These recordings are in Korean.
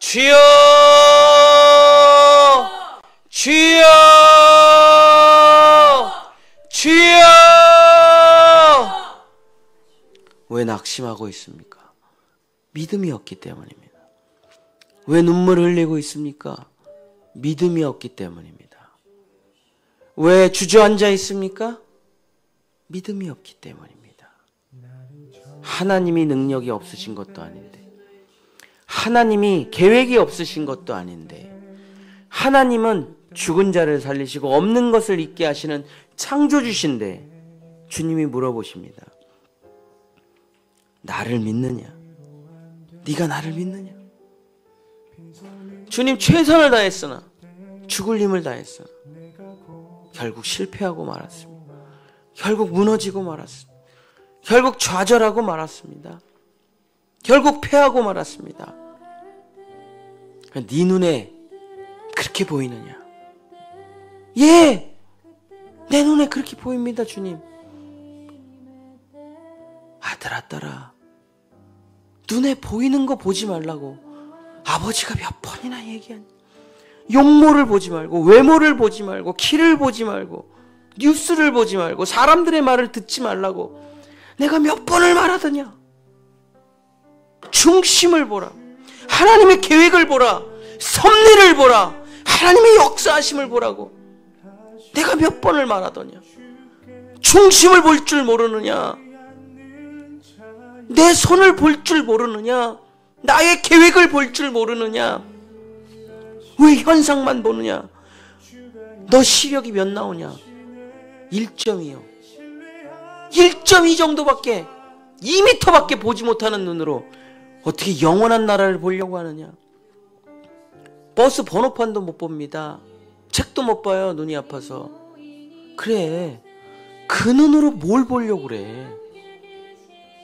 주여 주여 주여. 왜 낙심하고 있습니까? 믿음이 없기 때문입니다. 왜 눈물을 흘리고 있습니까? 믿음이 없기 때문입니다. 왜 주저앉아 있습니까? 믿음이 없기 때문입니다. 하나님이 능력이 없으신 것도 아닌데, 하나님이 계획이 없으신 것도 아닌데, 하나님은 죽은 자를 살리시고 없는 것을 있게 하시는 창조주신데 주님이 물어보십니다. 나를 믿느냐? 네가 나를 믿느냐? 주님 최선을 다했으나, 죽을 힘을 다했으나 결국 실패하고 말았습니다. 결국 무너지고 말았습니다. 결국 좌절하고 말았습니다. 결국 패하고 말았습니다. 네 눈에 그렇게 보이느냐? 예! 내 눈에 그렇게 보입니다, 주님. 아들아, 눈에 보이는 거 보지 말라고 아버지가 몇 번이나 얘기하니. 용모를 보지 말고, 외모를 보지 말고, 키를 보지 말고, 뉴스를 보지 말고, 사람들의 말을 듣지 말라고 내가 몇 번을 말하더냐. 중심을 보라. 하나님의 계획을 보라. 섭리를 보라. 하나님의 역사하심을 보라고 내가 몇 번을 말하더냐. 중심을 볼 줄 모르느냐? 내 손을 볼 줄 모르느냐? 나의 계획을 볼 줄 모르느냐? 왜 현상만 보느냐? 너 시력이 몇 나오냐? 1.2요. 1.2 정도밖에, 2m밖에 보지 못하는 눈으로 어떻게 영원한 나라를 보려고 하느냐? 버스 번호판도 못 봅니다. 책도 못 봐요, 눈이 아파서. 그래, 그 눈으로 뭘 보려고 그래?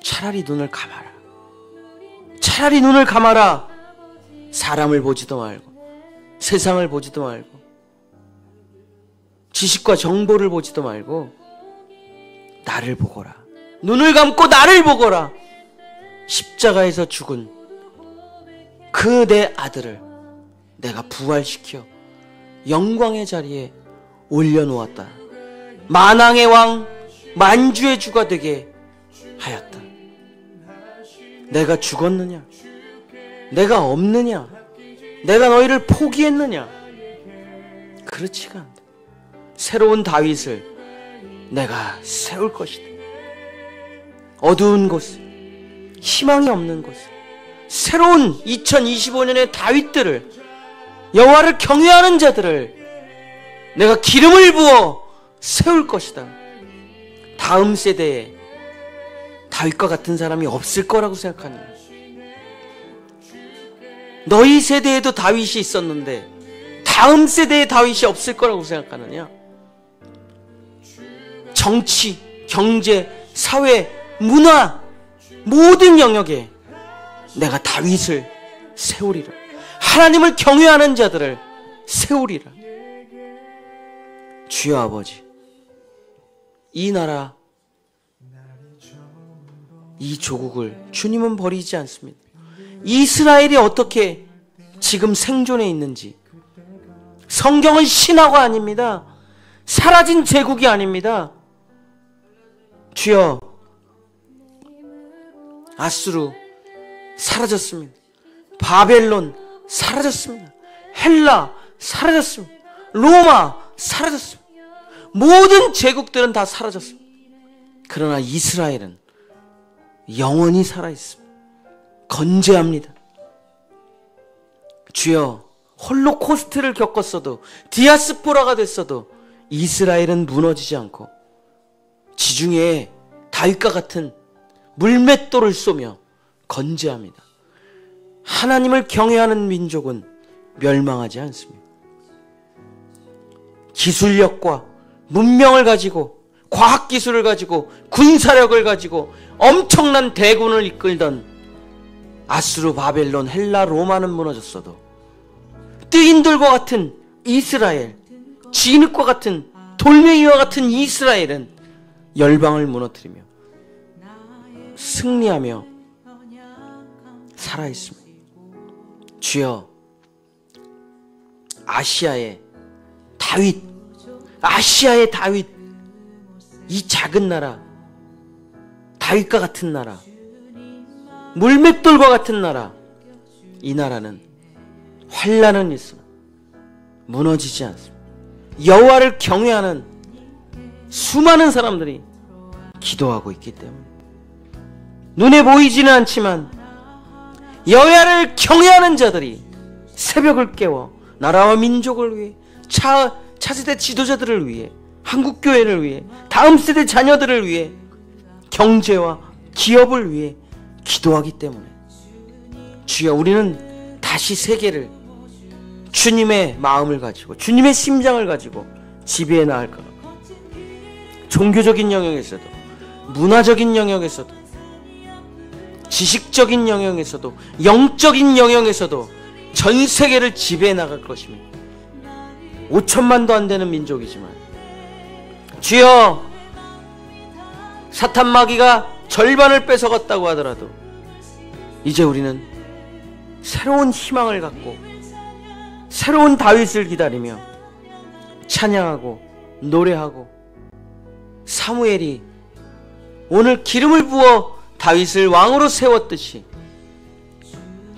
차라리 눈을 감아라. 차라리 눈을 감아라. 사람을 보지도 말고, 세상을 보지도 말고, 지식과 정보를 보지도 말고 나를 보거라. 눈을 감고 나를 보거라. 십자가에서 죽은 그 내 아들을 내가 부활시켜 영광의 자리에 올려놓았다. 만왕의 왕, 만주의 주가 되게 하였다. 내가 죽었느냐? 내가 없느냐? 내가 너희를 포기했느냐? 그렇지가 않다. 새로운 다윗을 내가 세울 것이다. 어두운 곳, 희망이 없는 곳, 새로운 2025년의 다윗들을, 여호와를 경외하는 자들을 내가 기름을 부어 세울 것이다. 다음 세대에 다윗과 같은 사람이 없을 거라고 생각하느냐? 너희 세대에도 다윗이 있었는데 다음 세대에 다윗이 없을 거라고 생각하느냐? 정치, 경제, 사회, 문화 모든 영역에 내가 다윗을 세우리라. 하나님을 경외하는 자들을 세우리라. 주여 아버지, 이 나라, 이 조국을 주님은 버리지 않습니다. 이스라엘이 어떻게 지금 생존해 있는지, 성경은 신화가 아닙니다. 사라진 제국이 아닙니다. 주여, 아수르 사라졌습니다. 바벨론 사라졌습니다. 헬라 사라졌습니다. 로마 사라졌습니다. 모든 제국들은 다 사라졌습니다. 그러나 이스라엘은 영원히 살아있습니다. 건재합니다. 주여, 홀로코스트를 겪었어도, 디아스포라가 됐어도 이스라엘은 무너지지 않고 지중해에 다윗과 같은 물맷돌을 쏘며 건재합니다. 하나님을 경외하는 민족은 멸망하지 않습니다. 기술력과 문명을 가지고, 과학기술을 가지고, 군사력을 가지고 엄청난 대군을 이끌던 아수르, 바벨론, 헬라, 로마는 무너졌어도 뜨인들과 같은 이스라엘, 진흙과 같은 돌멩이와 같은 이스라엘은 열방을 무너뜨리며 승리하며 살아있습니다. 주여, 아시아의 다윗, 아시아의 다윗, 이 작은 나라, 다윗과 같은 나라, 물맷돌과 같은 나라, 이 나라는 환난은 있으나 무너지지 않습니다. 여호와를 경외하는 수많은 사람들이 기도하고 있기 때문에 눈에 보이지는 않지만 여호와를 경외하는 자들이 새벽을 깨워 나라와 민족을 위해 차세대 지도자들을 위해 한국교회를 위해 다음 세대 자녀들을 위해 경제와 기업을 위해 기도하기 때문에 주여, 우리는 다시 세계를 주님의 마음을 가지고 주님의 심장을 가지고 지배해 나갈 거라고. 종교적인 영역에서도, 문화적인 영역에서도, 지식적인 영역에서도, 영적인 영역에서도 전 세계를 지배해 나갈 것입니다. 5천만도 안 되는 민족이지만 주여, 사탄 마귀가 절반을 뺏어갔다고 하더라도 이제 우리는 새로운 희망을 갖고 새로운 다윗을 기다리며 찬양하고 노래하고, 사무엘이 오늘 기름을 부어 다윗을 왕으로 세웠듯이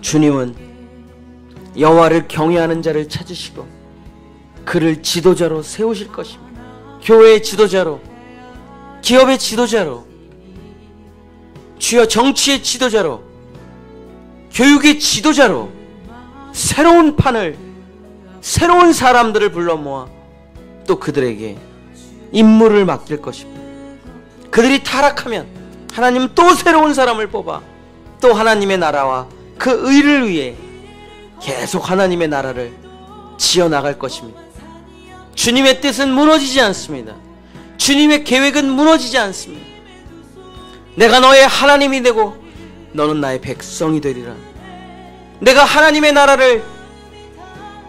주님은 여호와를 경외하는 자를 찾으시고 그를 지도자로 세우실 것입니다. 교회의 지도자로, 기업의 지도자로, 주여 정치의 지도자로, 교육의 지도자로 새로운 판을, 새로운 사람들을 불러 모아 또 그들에게 임무를 맡길 것입니다. 그들이 타락하면 하나님은 또 새로운 사람을 뽑아 또 하나님의 나라와 그 의를 위해 계속 하나님의 나라를 지어나갈 것입니다. 주님의 뜻은 무너지지 않습니다. 주님의 계획은 무너지지 않습니다. 내가 너의 하나님이 되고 너는 나의 백성이 되리라. 내가 하나님의 나라를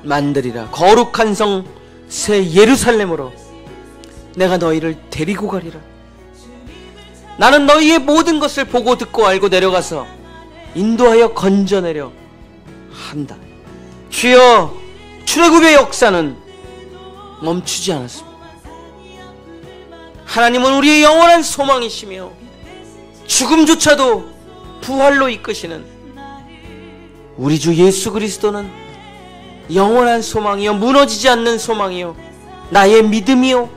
만들리라. 거룩한 성 새 예루살렘으로 내가 너희를 데리고 가리라. 나는 너희의 모든 것을 보고 듣고 알고 내려가서 인도하여 건져내려 한다. 주여, 출애굽의 역사는 멈추지 않았습니다. 하나님은 우리의 영원한 소망이시며 죽음조차도 부활로 이끄시는 우리 주 예수 그리스도는 영원한 소망이요, 무너지지 않는 소망이요, 나의 믿음이요,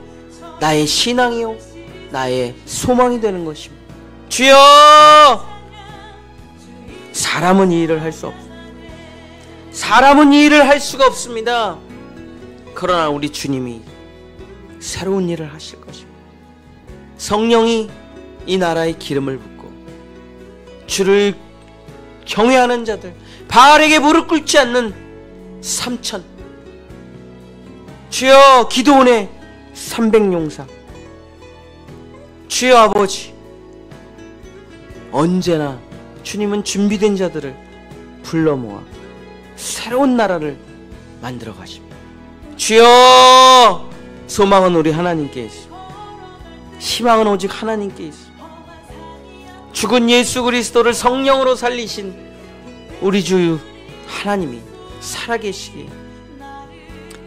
나의 신앙이요, 나의 소망이 되는 것입니다. 주여, 사람은 이 일을 할 수 없습니다. 사람은 이 일을 할 수가 없습니다. 그러나 우리 주님이 새로운 일을 하실 것입니다. 성령이 이 나라에 기름을 붓고 주를 경외하는 자들, 바알에게 무릎 꿇지 않는 3,000, 주여 기드온의 300용사, 주여 아버지, 언제나 주님은 준비된 자들을 불러 모아 새로운 나라를 만들어 가십니다. 주여, 소망은 우리 하나님께 있습니다. 희망은 오직 하나님께 있습니다. 죽은 예수 그리스도를 성령으로 살리신 우리 주 하나님이 살아계시기에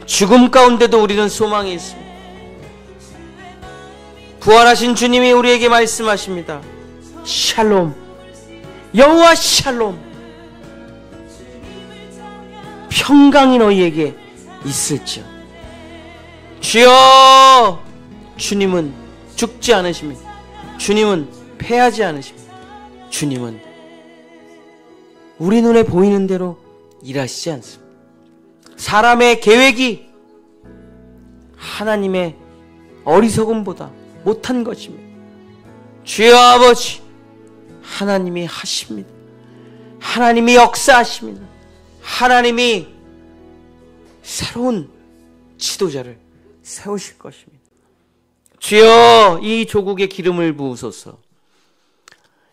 죽음 가운데도 우리는 소망이 있습니다. 부활하신 주님이 우리에게 말씀하십니다. 샬롬, 여호와 샬롬, 평강이 너희에게 있을지어다. 주여, 주님은 죽지 않으십니다. 주님은 패하지 않으십니다. 주님은 우리 눈에 보이는 대로 일하시지 않습니다. 사람의 계획이 하나님의 어리석음보다 못한 것입니다. 주여 아버지, 하나님이 하십니다. 하나님이 역사하십니다. 하나님이 새로운 지도자를 세우실 것입니다. 주여, 이 조국에 기름을 부으소서.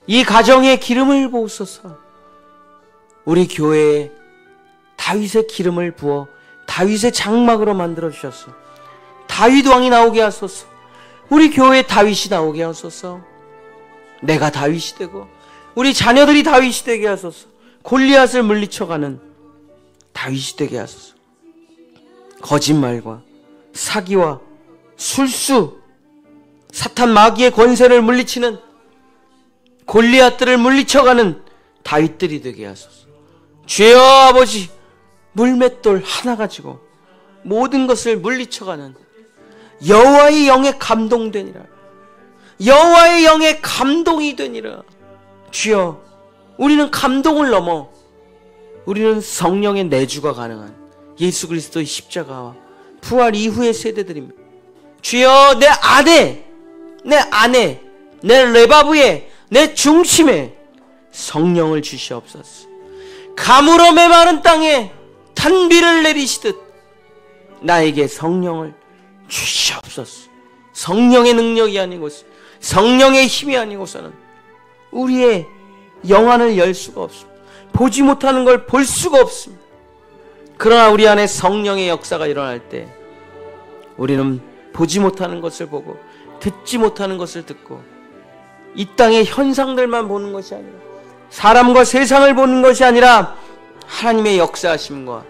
이 가정에 기름을 부으소서. 우리 교회에 다윗의 기름을 부어 다윗의 장막으로 만들어 주셨소. 다윗 왕이 나오게 하소서. 우리 교회에 다윗이 나오게 하소서. 내가 다윗이 되고 우리 자녀들이 다윗이 되게 하소서. 골리앗을 물리쳐가는 다윗이 되게 하소서. 거짓말과 사기와 술수, 사탄 마귀의 권세를 물리치는 골리앗들을 물리쳐가는 다윗들이 되게 하소서. 주여 아버지, 물맷돌 하나 가지고 모든 것을 물리쳐가는 여호와의 영에 감동되니라. 여호와의 영에 감동이 되니라. 주여, 우리는 감동을 넘어 우리는 성령의 내주가 가능한 예수 그리스도의 십자가와 부활 이후의 세대들입니다. 주여, 내 안에, 내 레바브에, 내 중심에 성령을 주시옵소서. 가물어 메마른 땅에 단비를 내리시듯 나에게 성령을 주시옵소서. 성령의 능력이 아니고서, 성령의 힘이 아니고서는 우리의 영안을 열 수가 없습니다. 보지 못하는 걸 볼 수가 없습니다. 그러나 우리 안에 성령의 역사가 일어날 때 우리는 보지 못하는 것을 보고 듣지 못하는 것을 듣고 이 땅의 현상들만 보는 것이 아니라, 사람과 세상을 보는 것이 아니라 하나님의 역사하심과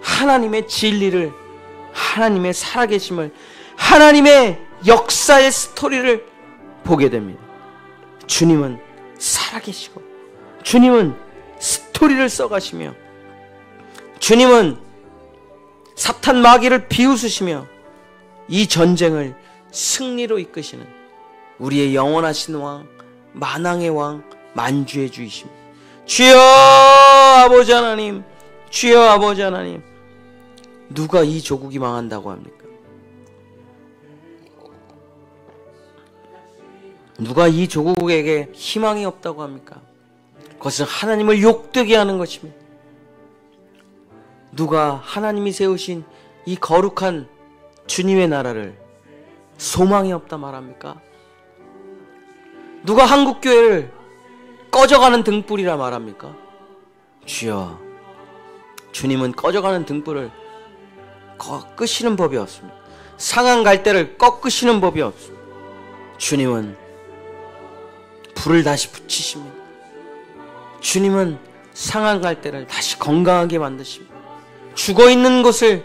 하나님의 진리를, 하나님의 살아계심을, 하나님의 역사의 스토리를 보게 됩니다. 주님은 살아계시고, 주님은 스토리를 써가시며, 주님은 사탄 마귀를 비웃으시며 이 전쟁을 승리로 이끄시는 우리의 영원하신 왕, 만왕의 왕, 만주의 주이십니다. 주여 아버지 하나님, 주여 아버지 하나님, 누가 이 조국이 망한다고 합니까? 누가 이 조국에게 희망이 없다고 합니까? 그것은 하나님을 욕되게 하는 것입니다. 누가 하나님이 세우신 이 거룩한 주님의 나라를 소망이 없다 말합니까? 누가 한국교회를 꺼져가는 등불이라 말합니까? 주여, 주님은 꺼져가는 등불을 끄시는 법이 없습니다. 상한 갈대를 꺾으시는 법이 없습니다. 주님은 불을 다시 붙이십니다. 주님은 상한 갈대를 다시 건강하게 만드십니다. 죽어있는 것을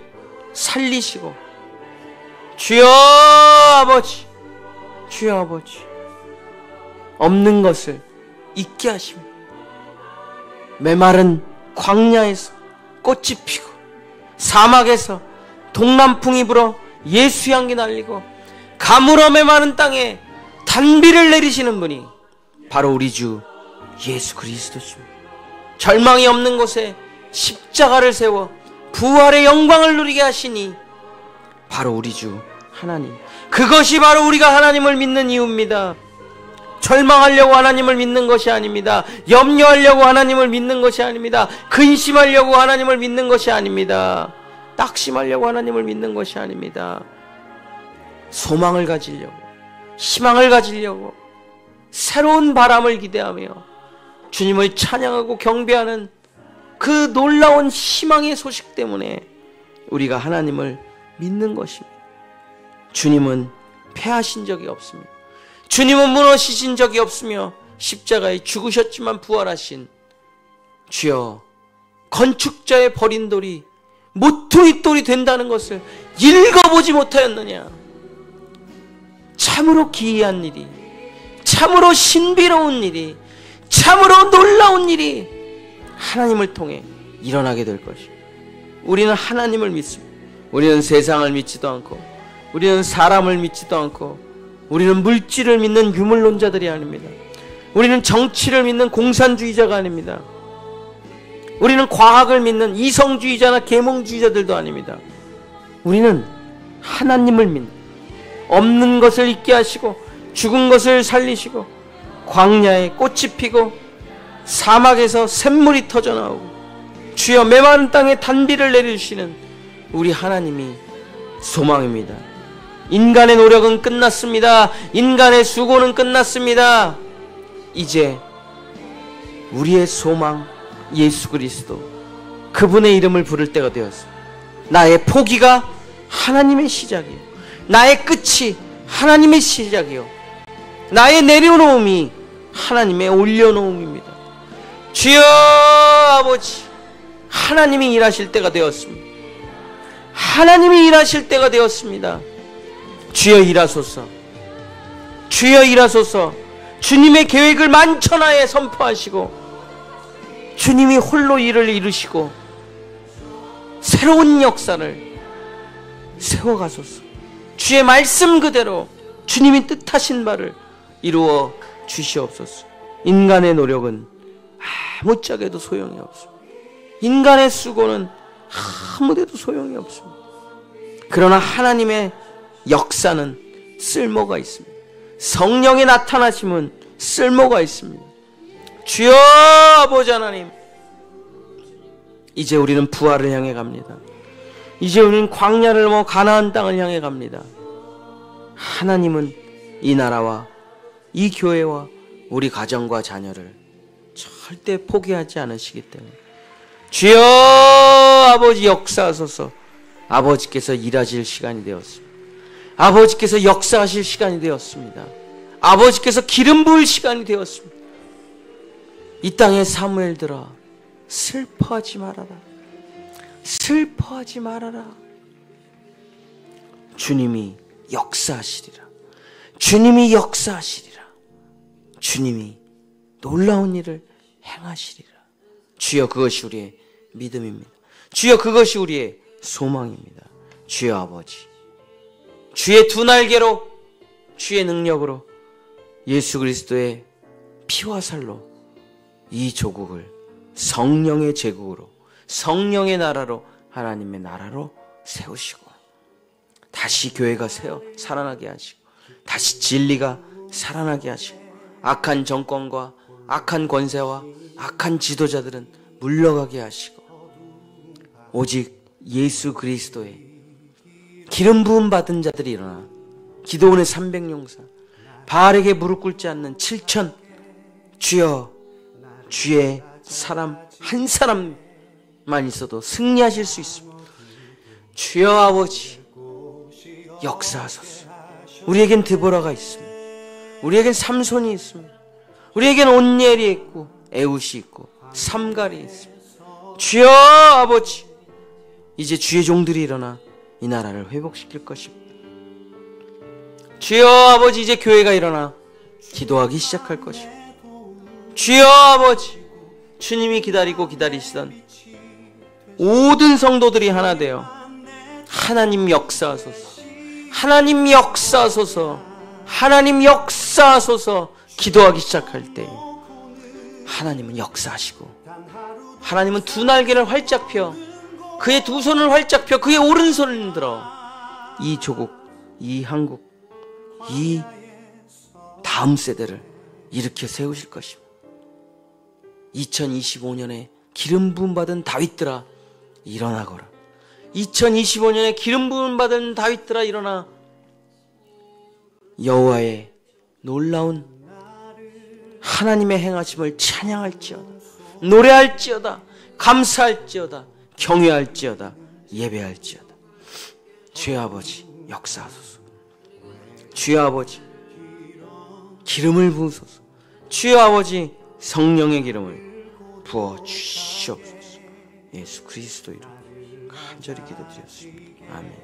살리시고, 주여 아버지, 주여 아버지, 없는 것을 있게 하십니다. 메마른 광야에서 꽃이 피고 사막에서 동남풍이 불어 예수 향기 날리고 가물어 메마른 땅에 단비를 내리시는 분이 바로 우리 주 예수 그리스도십니다. 절망이 없는 곳에 십자가를 세워 부활의 영광을 누리게 하시니 바로 우리 주 하나님, 그것이 바로 우리가 하나님을 믿는 이유입니다. 절망하려고 하나님을 믿는 것이 아닙니다. 염려하려고 하나님을 믿는 것이 아닙니다. 근심하려고 하나님을 믿는 것이 아닙니다. 낙심하려고 하나님을 믿는 것이 아닙니다. 소망을 가지려고, 희망을 가지려고, 새로운 바람을 기대하며 주님을 찬양하고 경배하는 그 놀라운 희망의 소식 때문에 우리가 하나님을 믿는 것입니다. 주님은 패하신 적이 없습니다. 주님은 무너지신 적이 없으며 십자가에 죽으셨지만 부활하신 주여, 건축자의 버린 돌이 모퉁이 돌이 된다는 것을 읽어보지 못하였느냐? 참으로 기이한 일이, 참으로 신비로운 일이, 참으로 놀라운 일이 하나님을 통해 일어나게 될 것입니다. 우리는 하나님을 믿습니다. 우리는 세상을 믿지도 않고, 우리는 사람을 믿지도 않고, 우리는 물질을 믿는 유물론자들이 아닙니다. 우리는 정치를 믿는 공산주의자가 아닙니다. 우리는 과학을 믿는 이성주의자나 계몽주의자들도 아닙니다. 우리는 하나님을 믿는, 없는 것을 있게 하시고 죽은 것을 살리시고 광야에 꽃이 피고 사막에서 샘물이 터져나오고 주여 메마른 땅에 단비를 내려주시는 우리 하나님이 소망입니다. 인간의 노력은 끝났습니다. 인간의 수고는 끝났습니다. 이제 우리의 소망 예수 그리스도, 그분의 이름을 부를 때가 되었습니다. 나의 포기가 하나님의 시작이요, 나의 끝이 하나님의 시작이요, 나의 내려놓음이 하나님의 올려놓음입니다. 주여 아버지, 하나님이 일하실 때가 되었습니다. 하나님이 일하실 때가 되었습니다. 주여 일하소서. 주여 일하소서. 주님의 계획을 만천하에 선포하시고 주님이 홀로 일을 이루시고 새로운 역사를 세워가소서. 주의 말씀 그대로 주님이 뜻하신 바를 이루어 주시옵소서. 인간의 노력은 아무짝에도 소용이 없습니다. 인간의 수고는 아무데도 소용이 없습니다. 그러나 하나님의 역사는 쓸모가 있습니다. 성령의 나타나심은 쓸모가 있습니다. 주여 아버지 하나님, 이제 우리는 부활을 향해 갑니다. 이제 우리는 광야를 넘어 가나안 땅을 향해 갑니다. 하나님은 이 나라와 이 교회와 우리 가정과 자녀를 절대 포기하지 않으시기 때문에 주여 아버지 역사하소서. 아버지께서 일하실 시간이 되었습니다. 아버지께서 역사하실 시간이 되었습니다. 아버지께서 기름 부을 시간이 되었습니다. 이 땅에 사무엘들아, 슬퍼하지 말아라. 슬퍼하지 말아라. 주님이 역사하시리라. 주님이 역사하시리라. 주님이 놀라운 일을 행하시리라. 주여 그것이 우리의 믿음입니다. 주여 그것이 우리의 소망입니다. 주여 아버지, 주의 두 날개로, 주의 능력으로, 예수 그리스도의 피와 살로 이 조국을 성령의 제국으로, 성령의 나라로, 하나님의 나라로 세우시고 다시 교회가 살아나게 하시고 다시 진리가 살아나게 하시고 악한 정권과 악한 권세와 악한 지도자들은 물러가게 하시고 오직 예수 그리스도의 기름 부음 받은 자들이 일어나 기도원의 300용사, 바알에게 무릎 꿇지 않는 7천, 주여 주의 사람 한 사람만 있어도 승리하실 수 있습니다. 주여 아버지 역사하소서. 우리에겐 드보라가 있습니다. 우리에겐 삼손이 있습니다. 우리에겐 온니엘이 있고 에웃이 있고 삼갈이 있습니다. 주여 아버지, 이제 주의 종들이 일어나 이 나라를 회복시킬 것입니다. 주여 아버지, 이제 교회가 일어나 기도하기 시작할 것입니다. 주여 아버지, 주님이 기다리고 기다리시던 모든 성도들이 하나 되어 하나님 역사하소서, 하나님 역사하소서, 하나님 역사하소서 기도하기 시작할 때 하나님은 역사하시고 하나님은 두 날개를 활짝 펴, 그의 두 손을 활짝 펴, 그의 오른손을 들어 이 조국, 이 한국, 이 다음 세대를 일으켜 세우실 것입니다. 2025년에 기름 부음 받은 다윗들아 일어나거라. 2025년에 기름 부음 받은 다윗들아 일어나 여호와의 놀라운 하나님의 행하심을 찬양할지어다, 노래할지어다, 감사할지어다, 경외할지어다, 예배할지어다. 주여 아버지 역사하소서. 주여 아버지 기름을 부으소서. 주여 아버지 성령의 기름을 부어 주시옵소서. 예수 그리스도 이름으로 간절히 기도드렸습니다. 아멘.